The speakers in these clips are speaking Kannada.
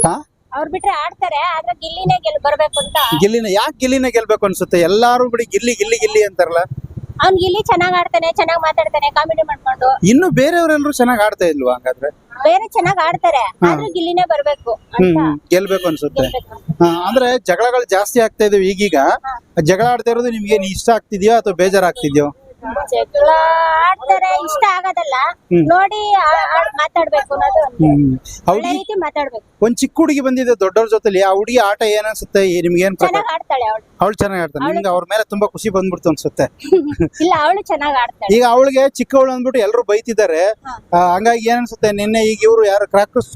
ಹಾ ಅವ್ರು ಬಿಟ್ರೆ ಆಡ್ತಾರೆ ಆದ್ರೆ ಗಿಲ್ಲಿನೇ ಬರ್ಬೇಕು ಅಂತ. ಯಾಕೆ ಗಿಲ್ಲಿನೇ ಗೆಲ್ಬೇಕು ಅನ್ಸುತ್ತೆ? ಎಲ್ಲಾರು ಬಿಡಿ ಗಿಲ್ಲಿ ಗಿಲ್ಲಿ ಗಿಲ್ಲಿ ಅಂತಾರಲ್ಲ. ಅವ್ನ್ ಗಿಲ್ಲಿ ಚೆನ್ನಾಗ್ ಆಡ್ತಾನೆ, ಚೆನ್ನಾಗ್ ಮಾತಾಡ್ತಾನೆ, ಕಾಮಿಡಿ ಮಾಡ್ಕೊಂಡು. ಇನ್ನು ಬೇರೆಯವರೆಲ್ಲರೂ ಚೆನ್ನಾಗಿ ಆಡ್ತಾ ಇಲ್ವಾ ಹಂಗಾದ್ರೆ? ಬೇರೆ ಚೆನ್ನಾಗ್ ಆಡ್ತಾರೆ ಆದ್ರೆ ಗಿಲ್ಲಿನೇ ಬರ್ಬೇಕು ಅಂತ. ಗೆಲ್ಬೇಕು ಅನ್ಸುತ್ತೆ. ಗೆಲ್ಬೇಕು. ಅಂದ್ರೆ ಜಗಳಗಳು ಜಾಸ್ತಿ ಆಗ್ತಾ ಇದಾವೆ ಈಗೀಗ. ಜಗಳ ಆಡ್ತಾ ಇರೋದು ನಿಮ್ಗೆ ಇಷ್ಟ ಆಗ್ತಿದ್ಯೋ ಅಥವಾ ಬೇಜಾರಾಗ್ತಿದ್ಯೋ? ಜಗಳ ಆಡ್ತಾರೆ, ಇಷ್ಟ ಆಗೋದಲ್ಲ, ನೋಡಿ ಮಾತಾಡ್ಬೇಕು ಅನ್ನೋದು ಒಂದು. ಒಳ್ಳೆ ರೀತಿ ಮಾತಾಡ್ಬೇಕು. ಒಂದ್ ಚಿಕ್ಕ ಹುಡುಗಿ ಬಂದಿದೆ ದೊಡ್ಡವ್ರ ಜೊತೆಲಿ, ಆ ಹುಡುಗಿ ಆಟ ಏನ್ ಅನ್ಸುತ್ತೆ ನಿಮ್ಗೆ? ಏನ್ ಚೆನ್ನಾಗ್ ಆಡ್ತಾಳೆ ಅವಳು. ಅವಳು ಚೆನ್ನಾಗಿ ಆಡ್ತಾಳೆ, ನಿಮ್ಗೆ ಅವ್ರ ಮೇಲೆ ತುಂಬಾ ಖುಷಿ ಬಂದ್ಬಿಡ್ತು ಅನ್ಸುತ್ತೆ. ಇಲ್ಲ, ಅವಳು ಚೆನ್ನಾಗ್ ಆಡ್ತಾಳೆ. ಈಗ ಅವಳಿಗೆ ಚಿಕ್ಕವಳು ಅಂದ್ಬಿಟ್ಟು ಎಲ್ಲರೂ ಬೈತಿದ್ದಾರೆ. ಹಂಗಾಗಿ ಏನ್ ಅನ್ಸುತ್ತೆ? ನಿನ್ನೆ ಈಗ ಇವ್ರು ಯಾರು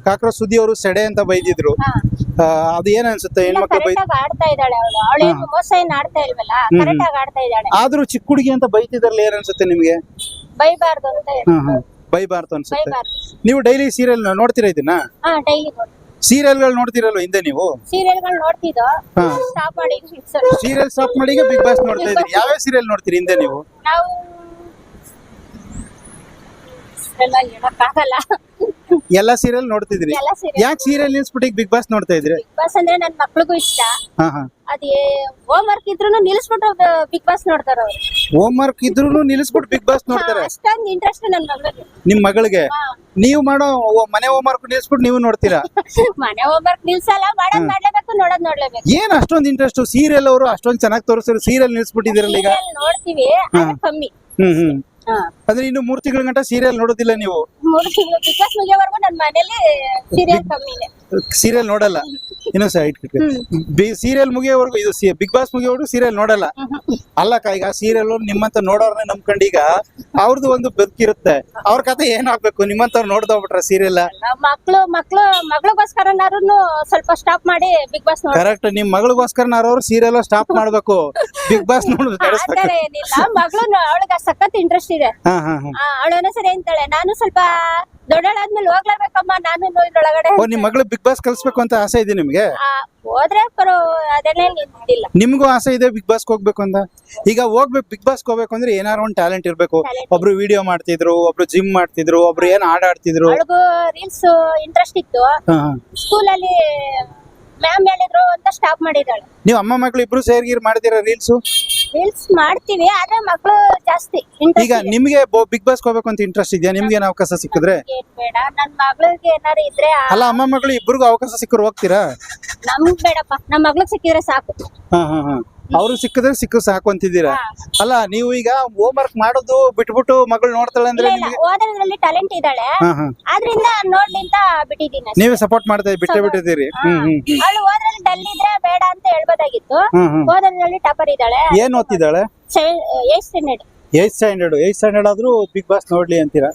ಕಾಕ್ರೋಚ್ ಸುದ್ದಿ ಅವರು ಸೆಡೆ ಅಂತ ಬೈದಿದ್ರು. ಅದು ಏನ್ ಅನ್ಸುತ್ತೆ? ಹೆಣ್ಮಕ್ಳು ಆಡ್ತಾ ಇದ್ದಾಳೆ ಅವಳು. ಅವಳೇನು ಮೋಸ ಏನ್ ಆಡ್ತಾ ಇಲ್ವಲ್ಲ, ಕರೆಕ್ಟ್ ಆಗಿ ಆಡ್ತಾ ಇದ್ದಾಳೆ. ಆದ್ರೂ ಚಿಕ್ಕ ಹುಡುಗಿ ಅಂತ ಬೈತಿದಾರಲ್ಲ, ಏನ್ ಅನ್ಸುತ್ತೆ ನಿಮ್ಗೆ? ಬೈಬಾರ್ದು ಅಂತ. ಬೈಬಾರ್ದು ಅನ್ಸುತ್ತೆ. ನೀವು ಡೈಲಿ ಸೀರಿಯಲ್ ನೋಡ್ತೀರಾ ಇದನ್ನ? ಡೈಲಿ ಸೀರಿಯಲ್ಗಳು ನೋಡ್ತಿರಲ್ವ ಹಿಂದೆ ನೀವು? ಸೀರಿಯಲ್ಗಳು ನೋಡ್ತಿದ್ದೋ, ಸ್ಟಾಪ್ ಮಾಡಿ. ಸೀರಿಯಲ್ ಸ್ಟಾಪ್ ಮಾಡಿ ಈಗ ಬಿಗ್ ಬಾಸ್ ನೋಡ್ತಾ ಇದ್ರಿ. ಯಾವ್ಯಾವ ಸೀರಿಯಲ್ ನೋಡ್ತೀರಿ ಹಿಂದೆ ನೀವು? ನಾವು ಎಲ್ಲ ಹೇಳಕ್ಕಾಗಲ್ಲ. ಎಲ್ಲಾ ಸೀರಿಯಲ್ ನೋಡ್ತಿದ್ರಿ. ಯಾಕೆ ಸೀರಿಯಲ್ ನಿಲ್ಸ್ಬಿಟ್ಟು ಈಗ ಬಿಗ್ ಬಾಸ್ ನೋಡ್ತಾ ಇದ್ರಿ? ಬಿಗ್ ಬಾಸ್ ಅಂದ್ರೆ ನನ್ ಮಕ್ಳಿಗೂ ಇಷ್ಟ. ಅದೇ ಹೋಮ್ ವರ್ಕ್ ಇದ್ರು ನಿಲ್ಸ್ಬಿಟ್ಟು ಬಿಗ್ ಬಾಸ್ ನೋಡ್ತಾರ ಅವ್ರು. ಹೋಮ್ ವರ್ಕ್ ಇದ್ರು ನಿಲ್ಸ್ಬಿಟ್ಟು ಬಿಗ್ ಬಾಸ್ ನೋಡ್ತಾರೆ. ಅಷ್ಟೊಂದು ಇಂಟ್ರೆಸ್ಟ್ ನನ್ ಮಗಳಿಗೆ. ನಿಮ್ ಮಗಳಿಗೆ ನೀವು ಮಾಡೋ ಮನೆ ಹೋಮ್ ವರ್ಕ್ ನಿಲ್ಸ್ಬಿಟ್ಟು ನೀವು ನೋಡ್ತೀರಾ? ಮನೆ ಹೋಮ್ ವರ್ಕ್ ನಿಲ್ಸಲ್ಲ, ಮಾಡೋದ್ ಮಾಡ್ಲೇಬೇಕು, ನೋಡೋದ್ ನೋಡ್ಲೇಬೇಕು. ಏನ್ ಅಷ್ಟೊಂದು ಇಂಟ್ರೆಸ್ಟ್? ಸೀರಿಯಲ್ ಅವರು ಅಷ್ಟೊಂದು ಚೆನ್ನಾಗಿ ತೋರಿಸ್ತಾರೆ, ಸೀರಿಯಲ್ ನಿಲ್ಸ್ಬಿಟ್ಟಿದಿರಲ್ಲ ಈಗ. ನೋಡ್ತೀವಿ, ಕಮ್ಮಿ. ಅಂದ್ರೆ ಇನ್ನು 3 ತಿಂಗಳ ಗಂಟ ಸೀರಿಯಲ್ ನೋಡೋದಿಲ್ಲ ನೀವು? 3 ತಿಂಗಳು ಬಿಗ್ ಬಾಸ್ ಮುಗಿಯೋವರೆಗೂ ನನ್ ಮನೇಲಿ ಸೀರಿಯಲ್ ಕಮ್ಮಿನೇ. ಸೀರಿಯಲ್ ನೋಡಲ್ಲ ಇನ್ನು ಸೈಡ್ ಸೀರಿಯಲ್ ಮುಗಿಯೋವರೆಗೂ, ಇದು ಬಿಗ್ ಬಾಸ್ ಮುಗಿಯೋವರೆಗೂ ಸೀರಿಯಲ್ ನೋಡಲ್ಲ. ಅಲ್ಲಕ್ಕ, ಈಗ ಸೀರಿಯಲ್ ನಿಮ್ಮಂತ ನೋಡೋರ್ನ ನಂಬ್ಕೊಂಡು ಈಗ ಅವ್ರದ್ದು ಒಂದು ಬದುಕಿರುತ್ತೆ. ಅವ್ರ ಕತೆ ಏನಾಗ್ಬೇಕು? ನಿಮ್ಮಂತವ್ರು ನೋಡ್ದೋಗ್ಬಿಟ್ರ ಸೀರಿಯಲ್? ಮಗಳಿಗೋಸ್ಕರನಾರು ಸ್ವಲ್ಪ ಸ್ಟಾಪ್ ಮಾಡಿ ಬಿಗ್ ಬಾಸ್ ನೋಡಿ. ಕರೆಕ್ಟ್, ನಿಮ್ ಮಗಳಿಗೋಸ್ಕರನಾರು ಸೀರಿಯಲ್ ಸ್ಟಾಪ್ ಮಾಡ್ಬೇಕು, ಬಿಗ್ ಬಾಸ್ ನೋಡ್ಬೇಕು. ಏನಿಲ್ಲ, ಮಗಳು ಅವಳಿಗೆ ಸಖತ್ ಇಂಟ್ರೆಸ್ಟ್ ಇದೆ. ಅವಳು ಸರಿ ಅಂತಾಳೆ, ನಾನು ಸ್ವಲ್ಪ ದೊಡ್ಡಳಾದ್ಮೇಲೆ ಹೋಗ್ಲೇಬೇಕಮ್ಮ, ನಾನು ಇದ್ರೊಳಗಡೆ. ನಿಮ್ ಮಗಳು ಬಿಗ್ ಬಾಸ್ ಕಲ್ಸ್ಬೇಕು ಅಂತ ಆಸೆ ಇದೆ ನಿಮ್ಗೆ? ಹೋದ್ರೆ ಅದನ್ನೇ ನಿಂತಿಲ್ಲ. ನಿಮ್ಗೂ ಆಸೆ ಇದೆ ಬಿಗ್ ಬಾಸ್ ಹೋಗ್ಬೇಕು ಅಂತ? ಈಗ ಹೋಗ್ಬೇಕು, ಬಿಗ್ ಬಾಸ್ ಹೋಗ್ಬೇಕು ಅಂದ್ರೆ ಏನಾರು ಒಂದು ಟ್ಯಾಲೆಂಟ್ ಇರ್ಬೇಕು. ಒಬ್ರು ವಿಡಿಯೋ ಮಾಡ್ತಿದ್ರು, ಒಬ್ರು ಜಿಮ್ ಮಾಡ್ತಿದ್ರು, ಒಬ್ರು ಏನ್ ಆಡ್ತಿದ್ರು. ರೀಲ್ಸ್ ಇಂಟ್ರೆಸ್ಟ್ ಇತ್ತು, ಸ್ಕೂಲಲ್ಲಿ ಮ್ಯಾಮ್ ಹೇಳಿದ್ರು ಅಂತ ಸ್ಟಾಪ್ ಮಾಡಿದಾಳೆ. ನೀವು ಅಮ್ಮ ಮಕ್ಳು ಇಬ್ರು ಸೇರ್ಗೀರ್ ಮಾಡ್ತೀರಾ ರೀಲ್ಸ್ ಮಾಡ್ತೀವಿ, ಆದ್ರೆ ಮಕ್ಳು ಜಾಸ್ತಿ. ಈಗ ನಿಮ್ಗೆ ಬಿಗ್ ಬಾಸ್ ಹೋಗ್ಬೇಕು ಅಂತ ಇಂಟ್ರೆಸ್ಟ್ ಇದೆಯಾ? ನಿಮ್ಗೆ ಏನ್ ಅವಕಾಶ ಸಿಕ್ಕಿದ್ರೆ? ಬೇಡ, ನನ್ ಮಗಳಿಗೆ ಏನಾರು ಇದ್ರೆ. ಅಲ್ಲ, ಅಮ್ಮ ಮಕ್ಳು ಇಬ್ರಿಗೂ ಅವಕಾಶ ಸಿಕ್ಕರು ಹೋಗ್ತೀರಾ? ನಮ್ಗ್ ಬೇಡಪ್ಪ, ನಮ್ ಮಗ್ಳಿಗೆ ಸಿಕ್ಕಿದ್ರೆ ಸಾಕು. ಅವ್ರು ಸಿಕ್ಕಿದ್ರೆ ಸಾಕು ಅಂತಿದ್ದೀರಾ? ಅಲ್ಲ, ನೀವು ಈಗ ಹೋಮ್ ವರ್ಕ್ ಮಾಡೋದು ಬಿಟ್ಬಿಟ್ಟು ಮಗಳು ನೋಡ್ತಾಳೆ ಅಂದ್ರೆ ಓದೋದ್ರಲ್ಲಿ ಟ್ಯಾಲೆಂಟ್ ಇದ್ದಾಳೆ, ಆದ್ರಿಂದ ನೋಡ್ಲಿ ಅಂತ ಬಿಟ್ಟಿದ್ದೀನಿ. ನೀವೇ ಸಪೋರ್ಟ್ ಮಾಡ್ತಾ ಬಿಟ್ಟಿದ್ದೀರಿ. ಅವಳು ಓದ್ರಲ್ಲಿ ಡಲ್ ಇದ್ರೆ ಬೇಡ ಅಂತ ಹೇಳ್ಬೋದಾಗಿತ್ತು. ಓದೋದ್ರಲ್ಲಿ ಟಾಪರ್ ಇದ್ದಾಳೆ. ಏನ್ ಓದ್ತಿದ್ದಾಳೆ? 8th ಸ್ಟ್ಯಾಂಡರ್ಡ್ ಆದ್ರೂ ಬಿಗ್ ಬಾಸ್ ನೋಡ್ಲಿ ಅಂತೀರಾ?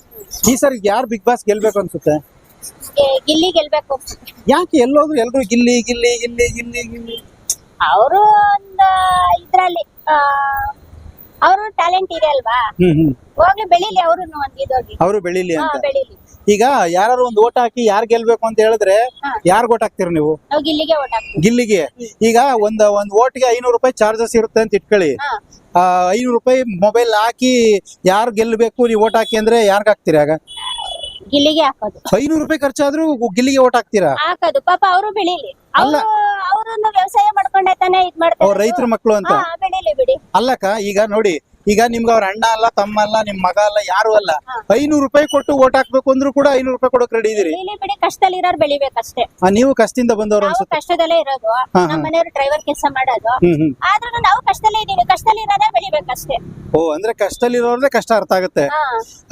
ಈ ಸರಿ ಯಾರು ಬಿಗ್ ಬಾಸ್ ಗೆಲ್ಬೇಕು ಅನ್ಸುತ್ತೆ? ಗಿಲ್ಲಿ ಗೆಲ್ಬೇಕು. ಯಾಕೆ ಎಲ್ಲೋದ್ರು ಎಲ್ರು ಗಿಲ್ಲಿ ಗಿಲ್ಲಿ ಗಿಲ್ಲಿ ಗಿಲ್ಲಿ ಗಿಲ್ಲಿ? ಅವರು ಒಂದು ಇದ್ರಲ್ಲಿ ಅವರು ಟ್ಯಾಲೆಂಟ್ ಇದೆ ಅಲ್ವಾ, ಹೋಗ್ಲಿ ಬೆಳಿಲಿ, ಅವರು ಬೆಳಿಲಿ ಅಂತ. ಬೆಳಿಲಿ. ಈಗ ಯಾರು ಒಂದು ಓಟ್ ಹಾಕಿ ಯಾರು ಗೆಲ್ಬೇಕು ಅಂತ ಹೇಳಿದ್ರೆ ಯಾರು ಓಟ್ ಹಾಕ್ತೀರ ನೀವು? ನಾವು ಗಿಲ್ಲಿಗೆ ಓಟ್ ಹಾಕ್ತೀವಿ. ಗಿಲ್ಲಿಗೆ. ಈಗ ಒಂದ್ ಓಟ್ಗೆ 500 ರೂಪಾಯಿ ಚಾರ್ಜಸ್ ಇರುತ್ತೆ ಅಂತ ಇಟ್ಕೊಳ್ಳಿ. 500 ರೂಪಾಯಿ ಮೊಬೈಲ್ ಹಾಕಿ ಯಾರು ಗೆಲ್ಬೇಕು ನೀವು ಓಟ್ ಹಾಕಿ ಅಂದ್ರೆ ಯಾರ್ಗ್ ಹಾಕ್ತೀರಾ? ಆಗ ಗಿಲ್ಲಿಗೆ ಹಾಕೋದು. 500 ರೂಪಾಯಿ ಖರ್ಚಾದ್ರೂ ಗಿಲ್ಲಿಗೆ ಓಟ್ ಹಾಕ್ತೀರಾ? ಹಾಕೋದು. ಪಾಪ ಅವರು ಬೆಳಿಲಿ, ಅವರೊಂದು ವ್ಯವಸಾಯ ಮಾಡ್ಕೊಂಡೆ ತಾನೇ ಇದ್ ಮಾಡ್ತಾರೆ. ಅವ್ರ ರೈತರ ಮಕ್ಳು ಅಂತ. ಬೆಳಿಲಿ ಬಿಡಿ. ಅಲ್ಲಕ್ಕ, ಈಗ ನೋಡಿ, ಈಗ ನಿಮ್ಗೆ ಅವ್ರ ಅಣ್ಣ ಅಲ್ಲ, ತಮ್ಮ ಅಲ್ಲ, ನಿಮ್ ಮಗ ಅಲ್ಲ, ಯಾರು ಅಲ್ಲ, 500 ರೂಪಾಯಿ ಕೊಟ್ಟು ಓಟ್ ಹಾಕ್ಬೇಕು ಅಂದ್ರೂ ಕೂಡ 500 ರೂಪಾಯಿ ಕೊಡಕ್ ರೆಡಿ ಇದೀರಿ. ಬಿಡಿ, ಕಷ್ಟದಲ್ಲಿ ಇರೋರು ಬೆಳಿಬೇಕಷ್ಟೇ. ನೀವು ಕಷ್ಟದಿಂದ ಬಂದವ್ರು ಅನ್ಸುತ್ತೆ. ಕಷ್ಟದಲ್ಲೇ ಇರೋದು, ನಮ್ಮ ಮನೆಯವರು ಡ್ರೈವರ್ ಕೆಲಸ ಮಾಡೋದು, ಆದ್ರೂ ನಾವು ಕಷ್ಟದಲ್ಲೇ ಇದೀವಿ. ಕಷ್ಟದಲ್ಲಿ ಇರೋದೇ ಬೆಳಿಬೇಕಷ್ಟೇ. ಅಂದ್ರೆ ಕಷ್ಟದಲ್ಲಿ ಇರೋರ್ದೇ ಕಷ್ಟ ಅರ್ಥ ಆಗುತ್ತೆ.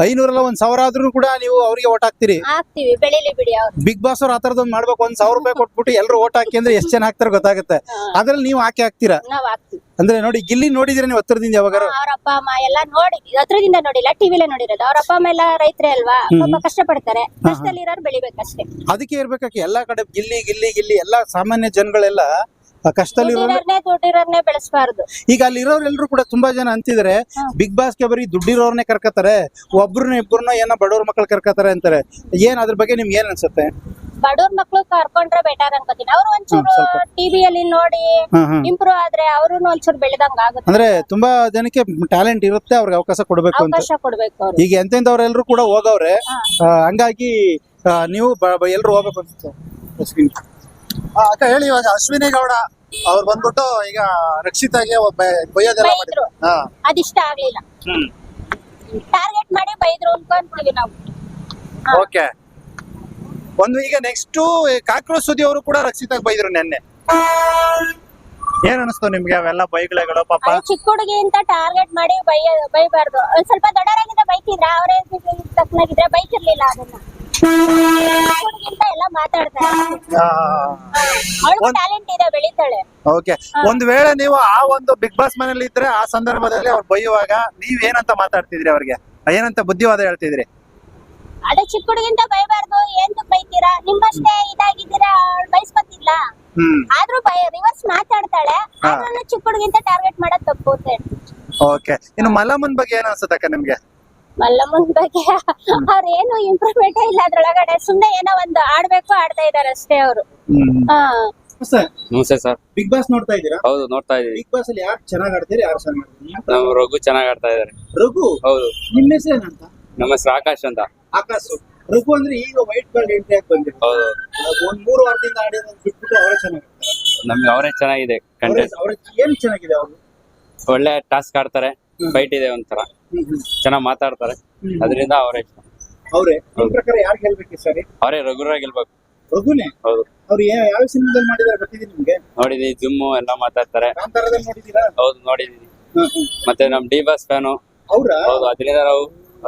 500 ಅಲ್ಲ, 1000 ಆದ್ರೂ ಕೂಡ ನೀವು ಅವ್ರಿಗೆ ಓಟ್ ಹಾಕ್ತಿರಿ. ಹಾಕ್ತಿವಿ, ಬೆಳಿಲಿ ಬಿಡಿ. ಅವ್ರು ಬಿಗ್ ಬಾಸ್ ಅವ್ರು ಆತರದೊಂದು ಮಾಡ್ಬೇಕು. 1000 ರೂಪಾಯಿ ಕೊಟ್ಬಿಟ್ಟು ಎಲ್ರು ಓಟ್ ಹಾಕಿ ಅಂದ್ರೆ ಎಷ್ಟು ಜನ ಹಾಕ್ತಾರ ಗೊತ್ತಾಗುತ್ತೆ. ಅದ್ರಲ್ಲಿ ನೀವು ಹಾಕ್ತೀರಾ? ನಾವ್ ಹಾಕ್ತಿವಿ. ಅಂದ್ರೆ ನೋಡಿ, ಗಿಲ್ಲಿ ನೋಡಿದ್ರೆ ನೀವು ಹತ್ರದಿಂದ ಯಾವಾಗ? ಅವ್ರ ಅಪ್ಪ ಅಮ್ಮ ಎಲ್ಲ ನೋಡಿ, ಹತ್ರದಿಂದ ನೋಡಿಲ್ಲ, ಟಿವಿಲೇ ನೋಡಿರೋದು. ಅವ್ರ ಅಪ್ಪ ಅಮ್ಮ ಎಲ್ಲ ರೈತರೇ ಅಲ್ವಾ, ಪಾಪ ಕಷ್ಟ ಪಡ್ತಾರೆ. ಕಷ್ಟದಲ್ಲಿ ಇರೋರು ಬೆಳಿಬೇಕಷ್ಟೇ. ಅದಕ್ಕೆ ಇರ್ಬೇಕಾಗಿ ಎಲ್ಲಾ ಕಡೆ ಗಿಲ್ಲಿ ಗಿಲ್ಲಿ ಗಿಲ್ಲಿ. ಎಲ್ಲಾ ಸಾಮಾನ್ಯ ಜನಗಳೆಲ್ಲ ಕಷ್ಟದಲ್ಲಿ ದುಡ್ಡಿರೋರ್ನೇ ಬೆಳೆಸಬಾರ್ದು. ಈಗ ಅಲ್ಲಿ ಇರೋರೆಲ್ಲರೂ ಕೂಡ ತುಂಬಾ ಜನ ಅಂತಿದ್ರೆ ಬಿಗ್ ಬಾಸ್ಗೆ ಬರೀ ದುಡ್ಡಿರೋರ್ನೇ ಕರ್ಕತಾರೆ, ಒಬ್ರನ್ನ ಇಬ್ಬರನ್ನ ಏನೋ ಬಡವ್ರ ಮಕ್ಳು ಕರ್ಕತಾರೆ ಅಂತಾರೆ. ಏನ್ ಅದ್ರ ಬಗ್ಗೆ ನಿಮ್ಗೆ ಏನ್ ಅನ್ಸುತ್ತೆ? ಬಡವ್ರ ಮಕ್ಳು ಕರ್ಕೊಂಡ್ರೆ ಬೆಟರ್ ಅನ್ಕೋತೀನಿ. ಅವ್ರು ಒಂಚೂರು ಟಿವಿಯಲ್ಲಿ ನೋಡಿ ಇಂಪ್ರೂವ್ ಆದ್ರೆ ಅವ್ರು ಒಂಚೂರು ಬೆಳೆದಂಗ ಆಗುತ್ತೆ. ಅಂದ್ರೆ ತುಂಬಾ ಜನಕ್ಕೆ ಟ್ಯಾಲೆಂಟ್ ಇರುತ್ತೆ, ಅವ್ರಿಗೆ ಅವಕಾಶ ಕೊಡ್ಬೇಕು ಅಂತ. ಈಗ ಎಂತೆಂತವ್ರೆಲ್ಲರೂ ಕೂಡ ಹೋಗವ್ರೆ. ಹಂಗಾಗಿ ನೀವು ಎಲ್ರು ಹೋಗ್ಬೇಕು ಅನ್ಸುತ್ತೆ. ಅಶ್ವಿನಿ. ಅಕ್ಕ ಹೇಳಿ, ಇವಾಗ ಅಶ್ವಿನಿ ಗೌಡ ಅವ್ರು ಬಂದ್ಬಿಟ್ಟು ಈಗ ರಕ್ಷಿತಾಗೆ ಬೈಯೋದೆಲ್ಲ ಬೈದ್ರು. ಮಾಡಿದ್ರು. ಹಾ ಅದಿಷ್ಟ ಆಗ್ಲಿಲ್ಲ. ಟಾರ್ಗೆಟ್ ಮಾಡಿ ಬೈದ್ರು ಅನ್ಕೊಂಡ್ವಿ ನಾವು. ಓಕೆ. ಒಂದು ಈಗ ನೆಕ್ಸ್ಟ್ ಕಾಕ್ರೋಚ್ ಸುದ್ದಿ ಅವರು ಕೂಡ ರಕ್ಷಿತಾಗ್ ಬೈದ್ರು ನೆನ್ನೆ. ಏನ್ ಅನಿಸ್ತು ನಿಮ್ಗೆ ಅವೆಲ್ಲ ಬೈಗಳು ಪಾಪ? ಅದು ಚಿಕ್ಕ ಹುಡುಗಿ ಅಂತ ಟಾರ್ಗೆಟ್ ಮಾಡಿ ಬೈಬಾರ್ದು. ಒಂದ್ ಸ್ವಲ್ಪ ದೊಡ್ಡವರಾಗಿದ್ರೆ ಬೈತಿದ್ರ, ಅವರೇ ತಕ್ಕನಾಗಿದ್ರೆ ಬೈತಿರ್ಲಿಲ್ಲ ಅದನ್ನ. ಹುಡುಗಿಂತ ಎಲ್ಲ ಮಾತಾಡ್ತಾರೆ. ಅವಳು ಟ್ಯಾಲೆಂಟ್ ಇದೆ, ಬೆಳಿತಾಳೆ. ಓಕೆ. ಒಂದ್ ವೇಳೆ ನೀವು ಆ ಒಂದು ಬಿಗ್ ಬಾಸ್ ಮನೇಲಿ ಇದ್ರೆ ಆ ಸಂದರ್ಭದಲ್ಲಿ ಅವ್ರು ಬೈಯುವಾಗ ನೀವ್ ಏನಂತ ಮಾತಾಡ್ತಿದ್ರಿ ಅವ್ರಿಗೆ? ಏನಂತ ಬುದ್ಧಿವಾದ ಹೇಳ್ತಿದ್ರಿ? ಅದೇ ಚಿಕ್ಕ ಹುಡುಗಿಂತ ಬೈಬಾರ್ದು, ಏನ್ ಬೈತೀರಾ, ನಿಮ್ಮಷ್ಟೇ ಇದಾಗಿದ್ದೀರಾ, ಅವಳು ಬೈಸ್ಕೊತಿಲ್ಲ. ಆದ್ರೂ ರಿವರ್ಸ್ ಮಾತಾಡ್ತಾಳೆ. ಆದ್ರೂ ಚಿಕ್ಕ ಹುಡುಗಿಂತ ಟಾರ್ಗೆಟ್ ಮಾಡೋದ್ ತಪ್ಪು ಅಂತ ಹೇಳ್ತೀನಿ. ಓಕೆ. ಇನ್ನು ಮಲ್ಲಮ್ಮನ್ ಬಗ್ಗೆ ಏನ್ ಅನ್ಸುತ್ತಕ್ಕ ನಿಮ್ಗೆ? ಮಲ್ಲಮ್ಮನ್ ಬಗ್ಗೆ ಅವ್ರೇನು ಇಂಪ್ರೂವ್ಮೆಂಟ್ ಇಲ್ಲ ಅದ್ರೊಳಗಡೆ. ಸುಮ್ನೆ ಏನೋ ಒಂದು ಆಡ್ಬೇಕು ಆಡ್ತಾ ಇದಾರೆ ಅಷ್ಟೇ ಅವರು. ಸರ್ ನಮಸ್ತೆ ಸರ್. ಬಿಗ್ ಬಾಸ್ ನೋಡ್ತಾ ಇದ್ದೀರಾ? ಹೌದು, ನೋಡ್ತಾ ಇದೀವಿ. ಬಿಗ್ ಬಾಸ್ ಅಲ್ಲಿ ಯಾರು ಚೆನ್ನಾಗ್ ಆಡ್ತೀರಿ, ಯಾರು ಚೆನ್ನಾಗ್ ಆಡ್ತೀರಿ? ನಾವು ರಘು ಚೆನ್ನಾಗ್ ಆಡ್ತಾ ಇದಾರೆ. ರಘು? ಹೌದು. ನಿಮ್ಮ ಹೆಸರು ಏನಂತ? ನಮ್ಮ ಹೆಸರು ಆಕಾಶ್ ಅಂತ. ಆಕಾಶ್. ರಘು ಅಂದ್ರೆ ಈಗ ವೈಟ್ ಕಾರ್ಡ್ ಎಂಟ್ರಿ ಆಗಿ ಬಂದಿರೋ. ಹೌದು. ಒಂದ್ 3 ವಾರದಿಂದ ಆಡಿರೋದು ಬಿಟ್ಬಿಟ್ಟು ಅವರೇ ಚೆನ್ನಾಗಿ ನಮ್ಗೆ ಅವರೇ ಚೆನ್ನಾಗಿದೆ ಕಂಟೆಂಟ್. ಅವ್ರ ಏನ್ ಚೆನ್ನಾಗಿದೆ ಅವರು? ಒಳ್ಳೆ ಟಾಸ್ಕ್ ಆಡ್ತಾರೆ, ಫೈಟ್ ಇದೆ ಒಂಥರ, ಚೆನ್ನಾಗ್ ಮಾತಾಡ್ತಾರೆ. ಅದರಿಂದ ಅವರೇ ಅವ್ರೆ. ನಿಮ್ ಪ್ರಕಾರ ಯಾರು ಗೆಲ್ಬೇಕು ಸರಿ? ಅವರೇ ರಘುರಾಗಿ ಗೆಲ್ಬೇಕು. ರಘುನೇ? ಹೌದು. ಅವ್ರು ಯಾವ ಸಿನಿಮಾದಲ್ಲಿ ಮಾಡಿದಾರೆ ಗೊತ್ತಿದೆ ನಿಮ್ಗೆ? ನೋಡಿದೀನಿ, ಜಿಮ್ಮು ಎಲ್ಲ ಮಾತಾಡ್ತಾರೆ. ಕಾಂತಾರದಲ್ಲಿ ನೋಡಿದೀರಾ? ಹೌದು, ನೋಡಿದೀನಿ. ಮತ್ತೆ ನಮ್ ಡಿ ಬಾಸ್ ಫ್ಯಾನು. ಅವ್ರ? ಹೌದು, ಅದರಿಂದ ನಾವು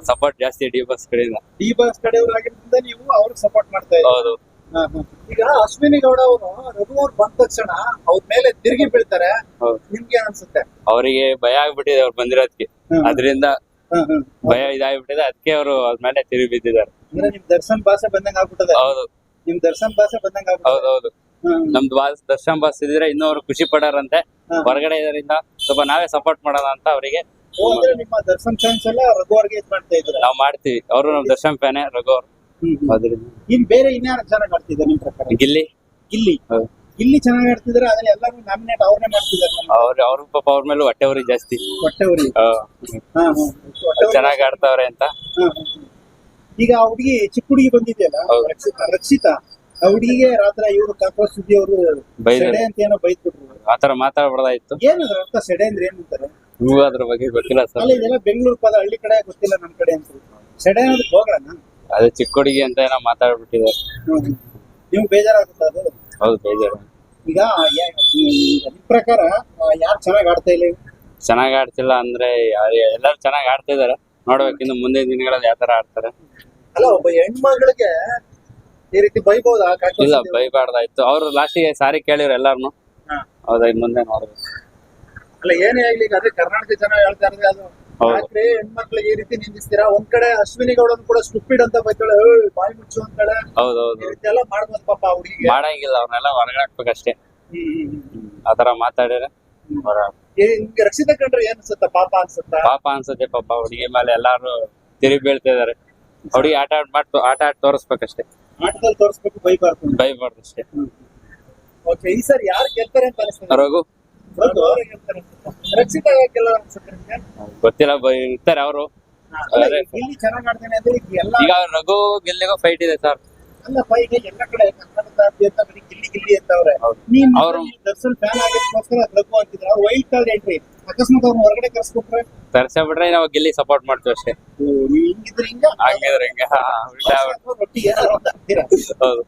ಸಪೋರ್ಟ್ ಜಾಸ್ತಿ ಡಿ ಬಾಸ್ ಕಡೆಯಿಂದ. ಡಿ ಬಾಸ್ ಕಡೆಯವರಾಗಿದ್ದರಿಂದ ನೀವು ಅವ್ರಿಗೆ ಸಪೋರ್ಟ್ ಮಾಡ್ತಾ ಇದ್ದೀರಾ? ಹೌದು. ಈಗ ಅಶ್ವಿನಿ ಗೌಡ ಅವರು ರಘು ಅವ್ರು ಬಂದ ತಕ್ಷಣ ಅವ್ರ ಮೇಲೆ ತಿರುಗಿ ಬೀಳ್ತಾರೆ. ಹೌದು. ನಿಮ್ಗೆ ಅನ್ಸುತ್ತೆ? ಅವರಿಗೆ ಭಯ ಆಗ್ಬಿಟ್ಟಿದೆ ಅವ್ರು ಬಂದಿರೋದಕ್ಕೆ. ಅದರಿಂದ ಭಯ ಇದಾಗ್ಬಿಟ್ಟಿದೆ, ಅದಕ್ಕೆ ಅವರು ಅದ್ಮೇಲೆ ತಿರುಗಿ ಬಿದ್ದಿದ್ದಾರೆ. ಅಂದ್ರೆ ನಿಮ್ ದರ್ಶನ್ ಭಾಷೆ ಬಂದಂಗ ಆಗ್ಬಿಟ್ಟದೆ. ಹೌದು. ನಿಮ್ ದರ್ಶನ್ ಭಾಷೆ ಬಂದಂಗ ಆಗ್ಬಿಟ್ಟದೆ. ಹೌದೌದು. ನಮ್ದು ದರ್ಶನ್ ಬಾಸ್ ಇದ್ರೆ ಇನ್ನೂ ಅವ್ರು ಖುಷಿ ಪಡಾರಂತೆ. ಹೊರಗಡೆ ಇದರಿಂದ ಸ್ವಲ್ಪ ನಾವೇ ಸಪೋರ್ಟ್ ಮಾಡೋಣ ಅಂತ ಅವರಿಗೆ. ಅಂದ್ರೆ ನಿಮ್ಮ ದರ್ಶನ್ ಫ್ಯಾನ್ಸ್ ಎಲ್ಲ ರಘು ಅವ್ರಿಗೆ ಇದ್ ಮಾಡ್ತಾ ಇದ್ರು. ನಾವ್ ಮಾಡ್ತೀವಿ. ಅವರು ನಮ್ ದರ್ಶನ್ ಫ್ಯಾನೇ ರಘು ಅವ್ರು. ಅದ್ರಿಂದ ಇನ್ ಬೇರೆ ಇನ್ಯಾರು ಚೆನ್ನಾಗ್ ಆಡ್ತಿದ್ದಾರೆ ನಿಮ್ ಪ್ರಕಾರ? ಗಿಲ್ಲಿ. ಗಿಲ್ಲಿ? ಗಿಲ್ಲಿ ಚೆನ್ನಾಗ್ ಆಡ್ತಿದಾರೆ. ಅದ್ರಲ್ಲಿ ಎಲ್ಲರೂ ನಾಮಿನೇಟ್ ಅವ್ರನ್ನೇ ಮಾಡ್ತಿದ್ದಾರೆ. ಅವ್ರ ಪಾಪ ಅವ್ರ ಮೇಲೂ ಹೊಟ್ಟೆ ಅವ್ರಿಗೆ ಜಾಸ್ತಿ. ಹೊಟ್ಟೆ ಉರಿ. ಚೆನ್ನಾಗ್ ಆಡ್ತಾವ್ರೆ ಅಂತ. ಈಗ ಆ ಹುಡುಗಿ ಚಿಕ್ಕ ಹುಡುಗಿ ಬಂದಿದೆಯಲ್ಲ, ರಕ್ಷಿತಾ, ಆ ಹುಡುಗಿಗೆ ರಾತ್ರಿ ಇವರು ಕಾಕ್ರೋಚ್ ಸುದ್ದಿ ಅವರು ಸೆಡೆ ಅಂತ ಏನೋ ಬೈದ್ಬಿಟ್ರು. ಆತರ ಮಾತಾಡ್ಬಾರ್ದಾಯ್ತು. ಏನದ್ರ ಅರ್ಥ? ಸೆಡೆ ಅಂದ್ರೆ ಏನಂತಾರೆ? ನೀವು ಅದ್ರ ಬಗ್ಗೆ ಗೊತ್ತಿಲ್ಲ ಸರ್. ಅಲ್ಲ, ಇದೆಲ್ಲ ಬೆಂಗಳೂರು ಪದ, ಹಳ್ಳಿ ಕಡೆ ಗೊತ್ತಿಲ್ಲ ನಮ್ ಕಡೆ ಅಂತ. ಸೆಡೆ ಅನ್ನೋದು ಹೋಗೋಣ. ಅದೇ ಚಿಕ್ಕ ಹುಡುಗಿ ಅಂತ ಏನೋ ಮಾತಾಡ್ಬಿಟ್ಟಿದ್ದಾರೆ. ನಿಮ್ಗೆ ಬೇಜಾರಾಗುತ್ತಾ ಅದು? ಹೌದು, ಬೇಜಾರು. ಈಗ ನಿಮ್ ಪ್ರಕಾರ ಯಾರು ಚೆನ್ನಾಗ್ ಆಡ್ತಾ ಇಲ್ಲ? ಚೆನ್ನಾಗ್ ಆಡ್ತಿಲ್ಲ ಅಂದ್ರೆ ಎಲ್ಲರೂ ಚೆನ್ನಾಗ್ ಆಡ್ತಾ ಇದಾರೆ. ನೋಡ್ಬೇಕು ಇನ್ನು ಮುಂದಿನ ದಿನಗಳಲ್ಲಿ ಯಾವ ತರ ಆಡ್ತಾರೆ. ಅಲ್ಲ, ಒಬ್ಬ ಹೆಣ್ಮಗಳಿಗೆ ಈ ರೀತಿ ಬೈಬಹುದಾ? ಇಲ್ಲ, ಬೈಬಾರ್ದಾಯ್ತು. ಅವ್ರು ಲಾಸ್ಟಿಗೆ ಸಾರಿ ಕೇಳಿದ್ರು ಎಲ್ಲಾರ್ನು. ಹೌದಾ, ಇನ್ ಮುಂದೆ ನೋಡ್ಬೇಕು. ಅಲ್ಲ, ಏನೇ ಆಗ್ಲಿ, ಈಗ ಅದೇ ಕರ್ನಾಟಕ ಜನ ಹೇಳ್ತಾ ಇರೋದು ಅದು. ಯಾಕ್ರಿ ಹೆಣ್ಮಕ್ಳಿಗೆ ಈ ರೀತಿ ನಿಂದಿಸ್ತೀರಾ? ಒಂದ್ ಕಡೆ ಅಶ್ವಿನಿ ಗೌಡನ್ ಕೂಡ ಸ್ಟುಪಿಡ್ ಅಂತ ಬೈತಾಳೆ, ಬಾಯಿ ಮುಚ್ಚು ಅಂತಾಳೆ. ಹೌದೌದು. ಇದೆಲ್ಲ ಮಾಡ್ಬೋದು ಪಾಪ ಹುಡುಗಿಗೆ. ಮಾಡಂಗಿಲ್ಲ, ಅವ್ರನ್ನೆಲ್ಲ ಹೊರಗಡೆ ಹಾಕ್ಬೇಕಷ್ಟೇ. ಆತರ ಮಾತಾಡಿದ್ರೆ ನಿಮ್ಗೆ ರಕ್ಷಿತ ಕಂಡ್ರೆ ಏನ್ ಅನ್ಸುತ್ತ? ಪಾಪ ಅನ್ಸುತ್ತ? ಪಾಪ ಅನ್ಸುತ್ತೆ. ಪಾಪ ಹುಡುಗಿ ಮೇಲೆ ಎಲ್ಲಾರು ತಿರುಗಿ ಬೀಳ್ತಾ ಇದಾರೆ. ಹುಡುಗಿ ಆಟ ಆಡ್ ತೋರಿಸ್ಬೇಕಷ್ಟೇ. ಆಟದಲ್ಲಿ ತೋರಿಸ್ಬೇಕು, ಬೈಬಾರ್ದು ಅಷ್ಟೇ. ಓಕೆ. ಈ ಸರಿ ಯಾರು ಗೆಲ್ತಾರೆ ಅಂತ ಅನಿಸ್ತದೆ? ರಘು. ರಕ್ಷಿತ ಯಾಕೆಲ್ಲ ಅನ್ಸುತ್ತೆ ನಿಮ್ಗೆ? ಗೊತ್ತಿಲ್ಲ, ಇರ್ತಾರೆ ಅವರು. ಗಿಲ್ಲಿ ಚೆನ್ನಾಗ್ ಆಡ್ತಾನೆ ಅಂದ್ರೆ ಎಲ್ಲ. ಈಗ ರಘು ಗಿಲ್ಲಿಗೂ ಫೈಟ್ ಇದೆ ಸರ್. ಅಲ್ಲಪ್ಪ, ಈಗ ಎಲ್ಲ ಕಡೆ ಕರ್ನಾಟಕ ಬರೀ ಗಿಲ್ಲಿ ಗಿಲ್ಲಿ ಅಂತವ್ರೆ. ನೀನ್ ದರ್ಶನ್ ಫ್ಯಾನ್ ಆಗಿದ್ದಕ್ಕೋಸ್ಕರ ರಘು ಅಂತಿದ್ರೆ ಅವ್ರು ವೈಲ್ಡ್ ಕಾರ್ಡ್ ಎಂಟ್ರಿ. ಅಕಸ್ಮಾತ್ ಅವ್ರನ್ನ ಹೊರಗಡೆ ಕರ್ಸ್ಕೊಟ್ರೆ ತರ್ಸಬಿಟ್ರೆ ನಾವು ಗಿಲ್ಲಿ ಸಪೋರ್ಟ್ ಮಾಡ್ತೀವಿ ಅಷ್ಟೇ. ಹಿಂಗಿದ್ರೆ ಹಿಂಗ, ಹಂಗಿದ್ರೆ ಹಿಂಗ. ರೊಟ್ಟಿ ಏನಾದ್ರು ಅಂತ ಅಂತೀರಾ? ಹೌದು.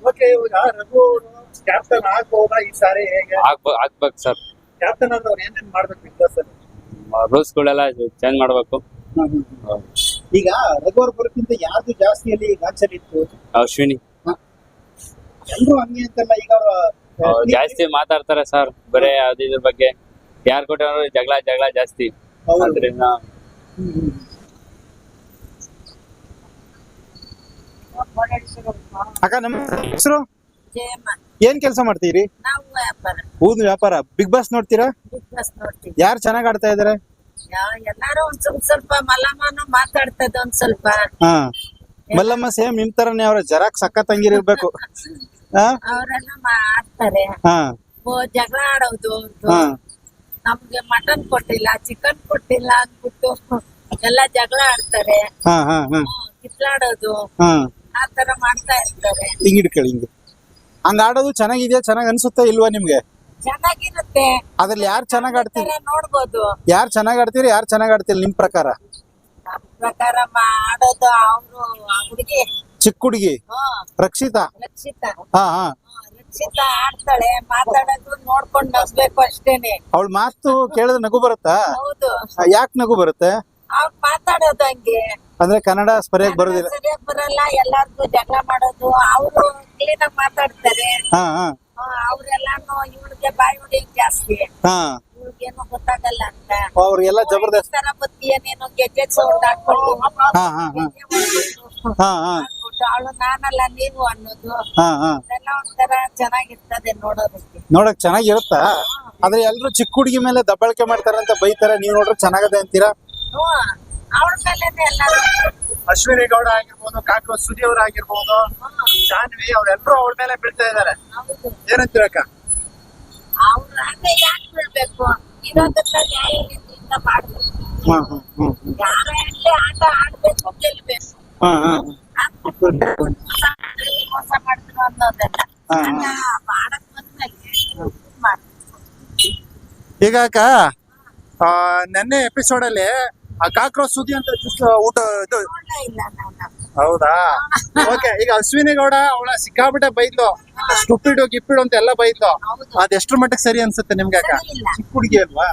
ಓಕೆ. ಇವಾಗ ರಘು ಕ್ಯಾಪ್ಟನ್ ಆಗ್ಬಹುದಾ ಈ ಸಾರಿ? ಹೇಗೆ ಆಗ್ಬೇಕು ಸರ್. ಕ್ಯಾಪ್ಟನ್ ಆದವ್ರು ಏನೇನ್ ಮಾಡ್ಬೇಕು ಬಿಗ್ ಬಾಸ್ ಅಲ್ಲಿ? ರೂಲ್ಸ್ ಗಳೆಲ್ಲ ಚೇಂಜ್ ಮಾಡ್ಬೇಕು. ಈಗ ರಘು ಅವ್ರ ಬರೋಕ್ಕಿಂತ ಯಾರ್ದು ಜಾಸ್ತಿ ಅಲ್ಲಿ ಗಾಂಚಲಿ ಇತ್ತು? ಅಶ್ವಿನಿ. ಎಲ್ರು ಹಂಗೆ ಅಂತಲ್ಲ. ಈಗ ಜಾಸ್ತಿ ಮಾತಾಡ್ತಾರೆ ಸರ್, ಬರೇ ಇದ್ರ ಬಗ್ಗೆ. ಯಾರು ಕೊಟ್ಟರು ಜಗಳ ಜಾಸ್ತಿ. ಅದರಿಂದ ಅಕ್ಕ, ನಮ್ಮ ಹೆಸರು ಏನ್ ಕೆಲಸ ಮಾಡ್ತೀರಿ? ಹೌದು, ವ್ಯಾಪಾರ. ಬಿಗ್ ಬಾಸ್ ನೋಡ್ತೀರಾ? ಯಾರು ಚೆನ್ನಾಗ್ ಆಡ್ತಾ ಇದಾರೆ? ಎಲ್ಲಾರು ಒಂದ್ ಸ್ವಲ್ಪ ಮಲ್ಲಮ್ಮನು ಮಾತಾಡ್ತದ ಒಂದ್ ಸ್ವಲ್ಪ. ಹಾ, ಮಲ್ಲಮ್ಮ ಸೇಮ್ ನಿಮ್ ತರನೇ ಅವ್ರ. ಜರಾಕ್ ಸಖತ್ ಹಂಗಿರ್ಬೇಕು. ಅವರೆಲ್ಲ ಆಡ್ತಾರೆ. ಜಗಳ ಆಡೋದು. ನಮ್ಗೆ ಮಟನ್ ಕೊಟ್ಟಿಲ್ಲ, ಚಿಕನ್ ಕೊಟ್ಟಿಲ್ಲ ಅಂದ್ಬಿಟ್ಟು ಎಲ್ಲ ಜಗಳ ಆಡ್ತಾರೆ. ಕಿತ್ಲಾಡೋದು, ಆತರ ಮಾಡ್ತಾ ಇರ್ತಾರೆ. ಹಿಂಗಿಡ್ಕೊಳ್ಳಿ, ಹಿಂಗೆ ಹಂಗ ಆಡೋದು ಚೆನ್ನಾಗಿದ್ಯಾ, ಚೆನ್ನಾಗ್ ಅನ್ಸುತ್ತಾ ಇಲ್ವಾ ನಿಮ್ಗೆ? ಚೆನ್ನಾಗಿರುತ್ತೆ. ಅದ್ರಲ್ಲಿ ಯಾರು ಚೆನ್ನಾಗ್ ಆಡ್ತೀರಿ, ತರ ನೋಡ್ಬೋದು. ಯಾರು ಚೆನ್ನಾಗ್ ಆಡ್ತೀರಿ, ಯಾರು ಚೆನ್ನಾಗ್ ಆಡ್ತಿಲ್ಲ ನಿಮ್ ಪ್ರಕಾರ? ನಮ್ ಪ್ರಕಾರ ಆಡೋದು ಅವ್ರು ಹುಡುಗಿ. ಚಿಕ್ಕ ಹುಡುಗಿ ರಕ್ಷಿತಾ. ರಕ್ಷಿತಾ. ಹಾ ಹಾ ರಕ್ಷಿತಾ ಆಡ್ತಾಳೆ, ಮಾತಾಡೋದು ನೋಡ್ಕೊಂಡ್ ನಗ್ಬೇಕು ಅಷ್ಟೇನೆ. ಅವಳ ಮಾತು ಕೇಳಿದ್ರೆ ನಗು ಬರುತ್ತಾ? ಹೌದು, ಯಾಕೆ ನಗು ಬರುತ್ತೆ? ಅವ್ರು ಮಾತಾಡೋದು ಹಂಗೆ. ಅಂದ್ರೆ ಕನ್ನಡ ಸರಿಯಾಗಿ ಬರೋದಿಲ್ಲ. ಸರಿಯಾಗಿ ಬರಲ್ಲ, ಎಲ್ಲಾರ್ಗು ಜಗಳ ಮಾಡೋದು. ಅವ್ರು ಕ್ಲೀನ್ ಆಗಿ ಮಾತಾಡ್ತಾರೆ. ಹಾ ಹಾ ಅವ್ರೆಲ್ಲಾನು ಇವ್ಳಿಗೆ ಬಾಯಿ ಹೊಡಿಯೋದು ಜಾಸ್ತಿ. ಹಾ ಇವ್ರಿಗೇನು ಗೊತ್ತಾಗಲ್ಲ ಅಂತ. ಅವ್ರಿಗೆಲ್ಲ ಜಬರ್ದಸ್ತ್. ತರ ಬತ್ತಿ ಏನೇನು ಗೆಜ್ಜೆ ಸೌಂಡ್ ಹಾಕೊಂಡು ಹಾ ಹಾ ಹಾ ಹಾ ಹಾ ಅವಳು ನಾನಲ್ಲ ನೀವು ಅನ್ನೋದು ಹಾ ಹಾ ಅದೆಲ್ಲ ಒಂಥರ ಚೆನ್ನಾಗಿರ್ತದೆ ನೋಡೋದಕ್ಕೆ. ನೋಡಕ್ ಚೆನ್ನಾಗಿರುತ್ತಾ? ಆದ್ರೆ ಎಲ್ರು ಚಿಕ್ಕ ಹುಡುಗಿ ಮೇಲೆ ದಬ್ಬಾಳಿಕೆ ಮಾಡ್ತಾರಂತ ಬೈತಾರೆ, ನೀವ್ ನೋಡ್ರೆ ಚೆನ್ನಾಗದೆ ಅಂತೀರಾ? ಅವಳ ಮೇಲೆನೆ ಎಲ್ಲ. ಅಶ್ವಿನಿ ಗೌಡ ಆಗಿರ್ಬೋದು, ಕಾಕ್ರೋಚ್ ಸುದಿ ಅವ್ರು ಆಗಿರ್ಬೋದು, ಜಾನ್ವಿ ಅವ್ರೆಲ್ರು ಅವಳ ಮೇಲೆ ಬೀಳ್ತಾ ಇದಾರೆ. ಏನಂತೀರಕ್ಕ? ಅವ್ರು ಅದೇ ಯಾಕೆ ಬೀಳ್ಬೇಕು? ಇರೋದನ್ನ ನ್ಯಾಯದಿಂದ ಮಾಡ್ಬೇಕು. ಹ್ಮ್ ಹ್ಮ್ ಹ್ಮ್ ಯಾರೇ ಆಗ್ಲಿ ಆಟ ಆಡ್ಬೇಕು, ಗೆಲ್ಬೇಕು. ಹಾ ಹಾ ಮೋಸ ಮಾಡಿದ್ರು ಅನ್ನೋದೆಲ್ಲ ಹಾ, ಆಟ ಆಡಕ್ ಬಂದ್ಮೇಲೆ ಮಾಡ್ಬೇಕು. ಈಗ ಅಕ್ಕ, ನೆನ್ನೆ ಎಪಿಸೋಡ್ ಅಲ್ಲಿ ಆ ಕಾಕ್ರೋಚ್ ಸುದಿ ಅಂತ ಊಟ ಇದು ನೋಡ್ಲೇ ಇಲ್ಲ ನಾನು. ಹೌದಾ? ಓಕೆ. ಈಗ ಅಶ್ವಿನಿ ಗೌಡ ಅವಳ ಸಿಕ್ಕಾಬಿಟ್ಟೆ ಬೈದ್ಲು, ಸ್ಟುಪಿಡು ಗಿಪ್ಪಿಡು ಅಂತ ಎಲ್ಲ ಬೈದ್ಲು. ಹೌದು. ಅದೆಷ್ಟ್ರ ಮಟ್ಟಿಗೆ ಸರಿ ಅನ್ಸುತ್ತೆ ನಿಮ್ಗೆ ಅಕ್ಕ? ಸರಿ ಇಲ್ಲ. ಚಿಕ್ಕ ಹುಡುಗಿ ಅಲ್ವಾ?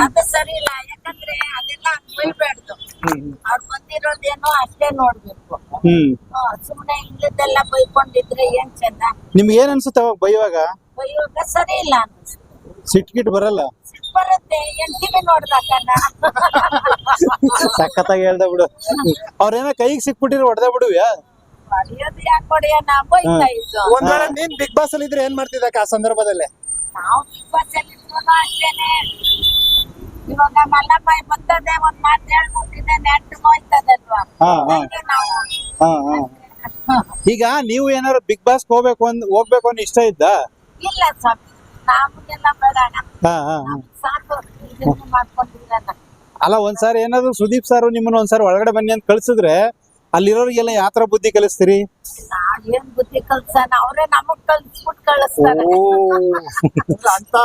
ಅದು ಸರಿ ಇಲ್ಲ. ಯಾಕಂದ್ರೆ ಅದೆಲ್ಲ ಬೈಬೇಡ್ದು. ಅವ್ರು ಬಂದಿರೋದೇನೋ ಅಷ್ಟೇ ನೋಡ್ಬೇಕು. ಹ್ಮ್ ಸುಮ್ನೆ ಇಲ್ಲದೆಲ್ಲ ಬೈಕೊಂಡಿದ್ರೆ ಏನ್ ಚಂದ. ನಿಮ್ಗೆ ಏನ್ ಅನ್ಸುತ್ತೆ ಅವಾಗ ಬೈಯುವಾಗ? ಬೈಯುವಾಗ ಸರಿ ಇಲ್ಲ ಅನ್ನಿಸ್ತು. ಸಿಟ್ಗಿಟ್ ಬರಲ್ಲ? ಸಿಟ್ಟು ಬರುತ್ತೆ. ಟಿವಿ ನೋಡ್ದಕ್ಕನ್ನ. ಸಖತ್ತಾಗಿ ಹೇಳ್ದ ಬಿಡು. ಅವ್ರೇನೋ ಕೈಗೆ ಸಿಕ್ಬಿಟ್ಟಿರೋ ಹೊಡೆದ ಬಿಡುವ್ಯಾ? ಹೊಡಿಯೋದು ಯಾಕೆ ಹೊಡಿಯೋಣ, ಬೈತಾ ಇದ್ದು. ಒಂದ್ ವೇಳೆ ನೀನ್ ಬಿಗ್ ಬಾಸ್ ಅಲ್ಲಿ ಇದ್ರೆ ಏನ್ ಮಾಡ್ತಿದ್ದಕ್ಕ ಆ ಸಂದರ್ಭದಲ್ಲಿ? ನಾವು ಬಿಗ್ ಬಾಸ್ ಅಲ್ಲಿ ಇದ್ರೂ ಅಷ್ಟೇನೆ. ಇವಾಗ ಮಲ್ಲಮ್ಮ ಬರ್ತದೆ, ಒಂದ್ ಮಾತು ಹೇಳ್ಬಿಟ್ಟಿದೆ, ನೆಟ್ ಹೋಯ್ತದಲ್ವಾ. ಹಾ, ಹಾ. ಹಂಗೆ ನಾವು ಹಾ ಹಾ ಈಗ ನೀವು ಏನಾದ್ರು ಬಿಗ್ ಬಾಸ್ ಹೋಗ್ಬೇಕು ಅನ್ನೋ ಇಷ್ಟ ಇದ್ದ? ಇಲ್ಲ ಸ್ವಾಮಿ, ನಮಗೆಲ್ಲ ಬೇಡ. ಹಾ ಹಾ ಹಾ ಸಾಕು ಇದನ್ನ ಮಾಡ್ಕೊಂಡಿಲ್ಲ. ಅಲ್ಲ, ಒಂದ್ಸಾರಿ ಏನಾದ್ರು ಸುದೀಪ್ ಸಾರು ನಿಮ್ಮನ್ನ ಒಂದ್ಸಾರಿ ಒಳಗಡೆ ಬನ್ನಿ ಅಂತ ಕಳ್ಸಿದ್ರೆ ಅಲ್ಲಿರೋರಿಗೆಲ್ಲ ಯಾವ ತರ ಬುದ್ಧಿ ಕಲಿಸ್ತೀರಿ? ನಾವ್ ಏನ್ ಬುದ್ಧಿ ಕಲ್ಸನ, ಅವ್ರೇ ನಮಗ್ ಕಲ್ಸ್ಬಿಟ್ಟು ಕಳಿಸ್ತಾರೆ. ಓ ಅಂತ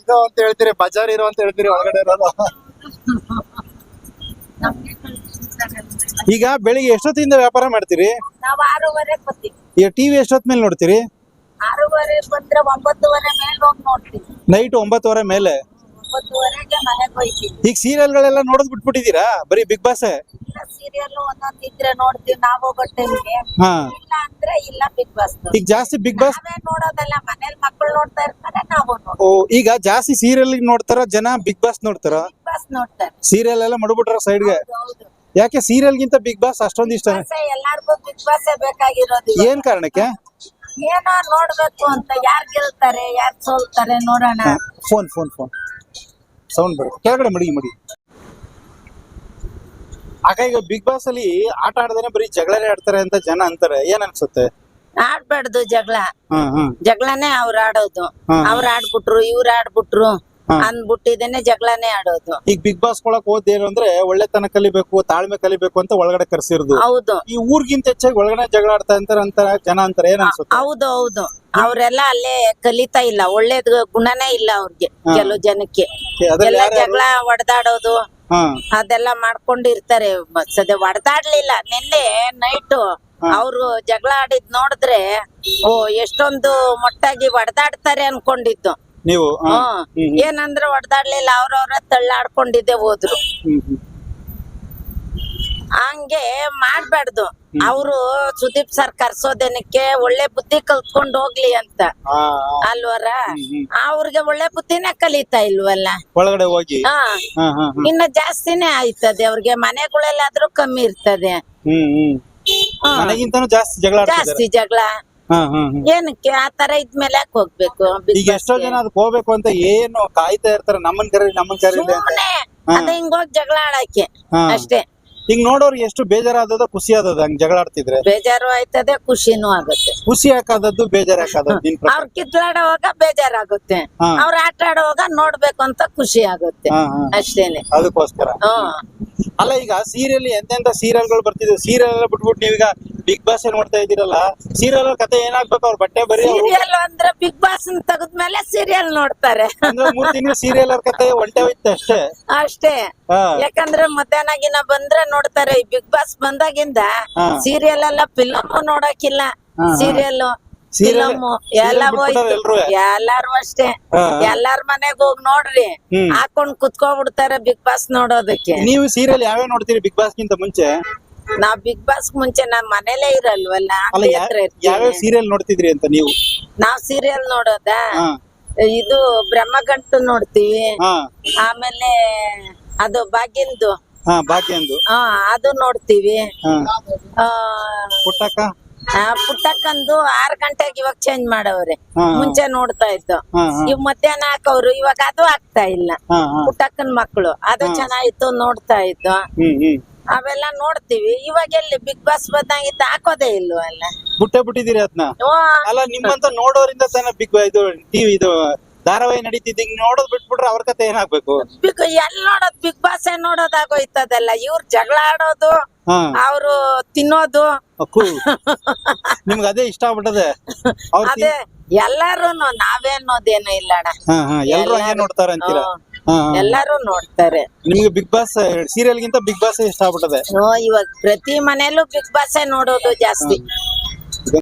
ಇದು ಅಂತ ಹೇಳ್ತೀರಿ, ಬಜಾರ್ ಇರೋ ಅಂತ ಹೇಳ್ತೀರಿ ಒಳಗಡೆ ಇರೋದು. ನಮ್ಗೆ ಕಲ್ಸ್ಬಿಡ್ತಾರೆ. ಈಗ ಬೆಳಿಗ್ಗೆ ಎಷ್ಟೊತ್ತಿಂದ ವ್ಯಾಪಾರ ಮಾಡ್ತೀರಿ? ನಾವ್ 6:30 ಬರ್ತೀವಿ. ಈಗ ಟಿವಿ ಎಷ್ಟೊತ್ ಮೇಲೆ ನೋಡ್ತೀರಿ? 6:30 ಬಂದ್ರೆ 9:30 ಮೇಲೆ ಹೋಗಿ ನೋಡ್ತೀವಿ. ನೈಟ್ 9:30 ಮೇಲೆ? 9:30ಗೆ ಮನೆಗೆ ಹೋಯ್ತೀವಿ. ಈಗ ಸೀರಿಯಲ್ಗಳೆಲ್ಲ ನೋಡೋದ್ ಬಿಟ್ಬಿಟ್ಟಿದೀರಾ? ಬರೀ ಬಿಗ್ ಬಾಸ್? ಇಲ್ಲ, ಸೀರಿಯಲ್ ಒಂದೊಂದ್ ಇದ್ರೆ ನೋಡ್ತೀವಿ ನಾವು ಹೋಗೋ ಟೈಮ್ಗೆ. ಹಾ. ಇಲ್ಲ ಅಂದ್ರೆ ಇಲ್ಲ ಬಿಗ್ ಬಾಸ್. ಈಗ ಜಾಸ್ತಿ ಬಿಗ್ ಬಾಸ್ ನಾವೇ ನೋಡೋದಲ್ಲ, ಮನೇಲಿ ಮಕ್ಕಳು ನೋಡ್ತಾ ಇರ್ತಾರೆ, ನಾವು ನೋಡ್ತೀವಿ. ಓ, ಈಗ ಜಾಸ್ತಿ ಸೀರಿಯಲ್ ನೋಡ್ತಾರ ಜನ, ಬಿಗ್ ಬಾಸ್ ನೋಡ್ತಾರ? ಬಿಗ್ ಬಾಸ್ ನೋಡ್ತಾರೆ. ಸೀರಿಯಲ್ ಎಲ್ಲ ಮಾಡ್ಬಿಟ್ರ ಸೈಡ್ಗೆ? ಹೌದು. ಯಾಕೆ ಸೀರಿಯಲ್ ಗಿಂತ ಬಿಗ್ ಬಾಸ್ ಅಷ್ಟೊಂದು ಇಷ್ಟ? ಎಲ್ಲಾರ್ಗು ಬಿಗ್ ಬಾಸ್ ಬೇಕಾಗಿರೋದು. ಏನ್ ಕಾರಣಕ್ಕೆ? ಏನೋ ನೋಡ್ಬೇಕು ಅಂತ, ಯಾರ್ ಗೆಲ್ತಾರೆ ಯಾರ್ ಸೋಲ್ತಾರೆ ನೋಡೋಣ. ಫೋನ್ ಫೋನ್ ಫೋನ್ ಸೌಂಡ್ ಬರುತ್ತೆ, ಕೆಳಗಡೆ ಮಡಿ. ಆಗ ಈಗ ಬಿಗ್ ಬಾಸ್ ಅಲ್ಲಿ ಆಟ ಆಡದೇನೆ ಬರೀ ಜಗಳನೇ ಆಡ್ತಾರೆ ಅಂತ ಜನ ಅಂತಾರೆ, ಏನ್ ಅನ್ಸುತ್ತೆ? ಆಡ್ಬಾರ್ದು ಜಗಳ. ಹ್ಮ್ ಜಗಳನೇ ಅವ್ರು ಆಡೋದು. ಅವ್ರು ಆಡ್ಬಿಟ್ರು, ಇವ್ರು ಆಡ್ಬಿಟ್ರು ಅಂದ್ಬಿಟ್ಟಿದೇನೆ ಜಗಳನೇ ಆಡೋದು. ಈಗ ಬಿಗ್ ಬಾಸ್ ಒಳಕ್ ಹೋದೇನು ಅಂದ್ರೆ ಒಳ್ಳೆತನ ಕಲಿಬೇಕು, ತಾಳ್ಮೆ ಕಲಿಬೇಕು ಅಂತ ಒಳಗಡೆ ಕರ್ಸಿರೋದು. ಹೌದು. ಈ ಊರ್ಗಿಂತ ಹೆಚ್ಚಾಗಿ ಒಳಗಡೆ ಜಗಳ ಆಡ್ತಾ ಅಂತಾರೆ ಜನ ಅಂತಾರೆ, ಏನ್ ಅನ್ಸುತ್ತೆ? ಹೌದು ಹೌದು. ಅವ್ರೆಲ್ಲ ಅಲ್ಲೇ ಕಲಿತಾ ಇಲ್ಲ, ಒಳ್ಳೇದ್ ಗುಣನೇ ಇಲ್ಲ ಅವ್ರಿಗೆ. ಕೆಲವು ಜನಕ್ಕೆ ಅದ್ರಲ್ಲಿ ಎಲ್ಲ ಜಗಳ ಹೊಡೆದಾಡೋದು ಹಾ ಅದೆಲ್ಲ ಮಾಡ್ಕೊಂಡಿರ್ತಾರೆ. ಸದ್ಯ ಹೊಡೆದಾಡ್ಲಿಲ್ಲ, ನಿನ್ನೆ ನೈಟ್ ಅವ್ರು ಜಗಳ ಆಡಿದ್ ನೋಡಿದ್ರೆ ಓ ಎಷ್ಟೊಂದು ಮೊಟ್ಟಾಗಿ ಹೊಡೆದಾಡ್ತಾರೆ ಅನ್ಕೊಂಡಿದ್ದು. ನೀವು ಏನಂದ್ರೆ ಹೊಡೆದಾಡ್ಲಿಲ್ಲ, ಅವ್ರವ್ರ ತಳ್ಳಾಡ್ಕೊಂಡಿದ್ದೆ ಹೋದ್ರು. ಹಂಗೆ ಮಾಡ್ಬಾರ್ದು. ಅವರು ಸುದೀಪ್ ಸರ್ ಕರ್ಸೋದೇನಕ್ಕೆ ಒಳ್ಳೆ ಬುದ್ಧಿ ಕಲ್ತ್ಕೊಂಡ್ ಹೋಗ್ಲಿ ಅಂತ ಅಲ್ವರ. ಅವ್ರಿಗೆ ಒಳ್ಳೆ ಬುದ್ಧಿನೇ ಕಲಿತಾ ಇಲ್ವಲ್ಲ ಒಳಗಡೆ ಹೋಗಿ. ಇನ್ನ ಜಾಸ್ತಿನೇ ಆಯ್ತದೆ ಅವ್ರಿಗೆ. ಮನೆಗಳೆಲ್ಲಾದ್ರೂ ಕಮ್ಮಿ ಇರ್ತದೆ. ನನಗಿಂತನೂ ಜಾಸ್ತಿ ಜಗಳ ಜಾಸ್ತಿ ಜಗಳ ಏನಕ್ಕೆ ಆತರ ಇದ್ಮೇಲೆ ಯಾಕೆ ಹೋಗ್ಬೇಕು? ಈಗ ಎಷ್ಟೋ ಜನ ಅದಕ್ಕೆ ಹೋಗ್ಬೇಕು ಅಂತ ಏನು ಕಾಯ್ತಾ ಇರ್ತಾರೆ, ನಮ್ಮನ್ ಕರೀರಿ ಸುಮ್ಮನೆ ಅದ ಹಿಂಗೋಗಿ ಜಗಳ ಆಡಕ್ಕೆ ಅಷ್ಟೇ. ಈಗ ನೋಡೋರ್ಗೆ ಎಷ್ಟು ಬೇಜಾರಾದದ, ಖುಷಿ ಆದದ ಹಂಗ್ ಜಗಳ ಆಡ್ತಿದ್ರೆ? ಬೇಜಾರು ಆಯ್ತದೆ, ಖುಷಿನೂ ಆಗುತ್ತೆ. ಖುಷಿ ಯಾಕಾದದ್ದು, ಬೇಜಾರ್ ಯಾಕಾದದ್ದು? ಅವ್ರ ಕಿತ್ಲಾಡೋವಾಗ ಬೇಜಾರಾಗುತ್ತೆ, ಅವ್ರ ಆಟ ಆಡುವಾಗ ನೋಡ್ಬೇಕು ಅಂತ ಖುಷಿ ಆಗುತ್ತೆ ಅಷ್ಟೇನೆ. ಅದಕ್ಕೋಸ್ಕರ. ಅಲ್ಲ, ಈಗ ಸೀರಿಯಲ್ ಎಂತೆಂತ ಸೀರಿಯಲ್ಗಳು ಬರ್ತಿದ್ವು, ಸೀರಿಯಲ್ ಎಲ್ಲ ಬಿಟ್ಬಿಟ್ಟು ನೀವೀಗ ಬಿಗ್ ಬಾಸ್ ನೋಡ್ತಾ ಇದ್ದೀರಲ್ಲ, ಸೀರಿಯಲ್ ಕತೆ ಏನಾಗ್ಬೇಕು? ಅವ್ರ ಬಟ್ಟೆ ಬರೀ ಸೀರಿಯಲ್ ಅಂದ್ರೆ ಬಿಗ್ ಬಾಸ್ ತೆಗೆದ್ಮೇಲೆ ಸೀರಿಯಲ್ ನೋಡ್ತಾರೆ. ಅಂದ್ರೆ 3 ತಿಂಗಳು ಸೀರಿಯಲ್ ಅವ್ರ ಕತೆ ಒಂಟೆ ಹೋಯ್ತು ಅಷ್ಟೇ. ಅಷ್ಟೇ. ಹಾ. ಯಾಕಂದ್ರೆ ಮಧ್ಯಾಹ್ನಗಿನ ಬಂದ್ರೆ ನೋಡ್ತಾರೆ. ಈ ಬಿಗ್ ಬಾಸ್ ಬಂದಾಗಿಂದ ಹಾ. ಸೀರಿಯಲ್ ಎಲ್ಲ ಫಿಲಮ್ ನೋಡಕ್ಕಿಲ್ಲ. ಹಾ, ಹಾ. ಸೀರಿಯಲ್ Serial- ಫಿಲಮ್ serial ಎಲ್ಲ ಬಿಟ್ಬಿಟ್ಟಾರೆ ಹೋಯ್ತು. ಎಲ್ರುವೆ. ಎಲ್ಲಾರು ಅಷ್ಟೇ. ಹಾ, ಹಾ. ಎಲ್ಲಾರ ಮನೆಗ್ ಹೋಗ್ ನೋಡ್ರಿ, ಹ್ಮ್. ಹಾಕೊಂಡ್ ಕುತ್ಕೊಂಡ್ಬಿಡ್ತಾರೆ ಬಿಗ್ ಬಾಸ್ ನೋಡೋದಕ್ಕೆ. ನೀವು ಸೀರಿಯಲ್ ಯಾವ್ಯಾವ ನೋಡ್ತೀರಿ ಬಿಗ್ ಬಾಸ್ ಗಿಂತ ಮುಂಚೆ? ನಾವ್ ಬಿಗ್ ಬಾಸ್ ಮುಂಚೆ ನಾವ್ ಮನೇಲೇ ಇರಲ್ವಲ್ಲ, ಅಲ್ಲ, ಅಂಗಡಿ ಹತ್ರ ಯಾವ್ಯಾವ ಇರ್ತೀವಿ. ಸೀರಿಯಲ್ ನೋಡ್ತಿದ್ರಿ ಅಂತ ನೀವು? ನಾವ್ ಸೀರಿಯಲ್ ನೋಡೋದಾ? ಹಾ, ಇದು ಬ್ರಹ್ಮಗಂಟು ನೋಡ್ತೀವಿ. ಹಾ, ಆಮೇಲೆ ಅದು ಬಾಗಿಂದು, ಭಾಗ್ಯಂದು. ಅದು ನೋಡ್ತೀವಿ. ಹಾ, ಆ, ಪುಟ್ಟಕ್ಕ. ಪುಟ್ಟಕ್ಕಂದು 6 ಗಂಟೆಗೆ ಇವಾಗ ಚೇಂಜ್ ಮಾಡವ್ರೆ. ಹಾ, ಮುಂಚೆ ನೋಡ್ತಾ ಇತ್ತು. ಹಾ, ಹಾ, ಇವ್ ಮಧ್ಯಾಹ್ನ ಹಾಕವ್ರು, ಇವಾಗ ಅದು ಆಗ್ತಾ ಇಲ್ಲ. ಹಾ, ಹಾ. ಪುಟ್ಟಕ್ಕನ್ ಮಕ್ಕಳು ಅದು ಹಾ. ಚೆನ್ನಾಗಿತ್ತು, ನೋಡ್ತಾ ಇತ್ತು. ಹ್ಮ್. ಅವೆಲ್ಲ ನೋಡ್ತೀವಿ. ಇವಾಗ ಎಲ್ಲಿ ಬಿಗ್ ಬಾಸ್ ಬಂದಂಗಿತ್ತು ಹಾಕೋದೇ ಇಲ್ವಲ್ಲ. ಬಿಟ್ಟಿದ್ದೀರಿ ಅದನ್ನ? ಓ, ಅಲ್ಲ, ನಿಮ್ಮಂತ ನೋಡೋರಿಂದ ತಾನೇ ಬಿಗ್ ಇದು ಟಿವಿ ಇದು ಧಾರಾವಾಹಿ ನಡೀತಿದ್ದ ನೋಡೋದ್ ಬಿಟ್ಬಿಟ್ರೆ ಅವ್ರ ಕತೆ ಏನಾಗ್ಬೇಕು? ಎಲ್ ನೋಡೋದ್ ಬಿಗ್ ಬಾಸ್ ನೋಡೋದಾಗೋಯ್ತದಲ್ಲ. ಇವ್ರು ಜಗಳ ಆಡೋದು, ಹಾ, ಅವ್ರು ತಿನ್ನೋದು, ಅಕ್ಕು ನಿಮ್ಗೆ ಅದೇ ಇಷ್ಟ ಆಗ್ಬಿಟ್ಟದೆ? ಅವ್ರ ಅದೇ ಎಲ್ಲಾರುನು. ನಾವೇನೋದೇನು ಇಲ್ಲ ಅಣ್ಣ. ಎಲ್ರು ಹಂಗೆ ನೋಡ್ತಾರ ಅಂತೀರಾ? ಎಲ್ಲಾರು ನೋಡ್ತಾರೆ. ನಿಮ್ಗೆ ಬಿಗ್ ಬಾಸ್ ಸೀರಿಯಲ್ ಗಿಂತ ಬಿಗ್ ಬಾಸ್ ಇಷ್ಟ ಆಗ್ಬಿಟ್ಟದೆ? ಇವಾಗ ಪ್ರತಿ ಮನೇಲೂ ಬಿಗ್ ಬಾಸ್ ನೋಡೋದು ಜಾಸ್ತಿ.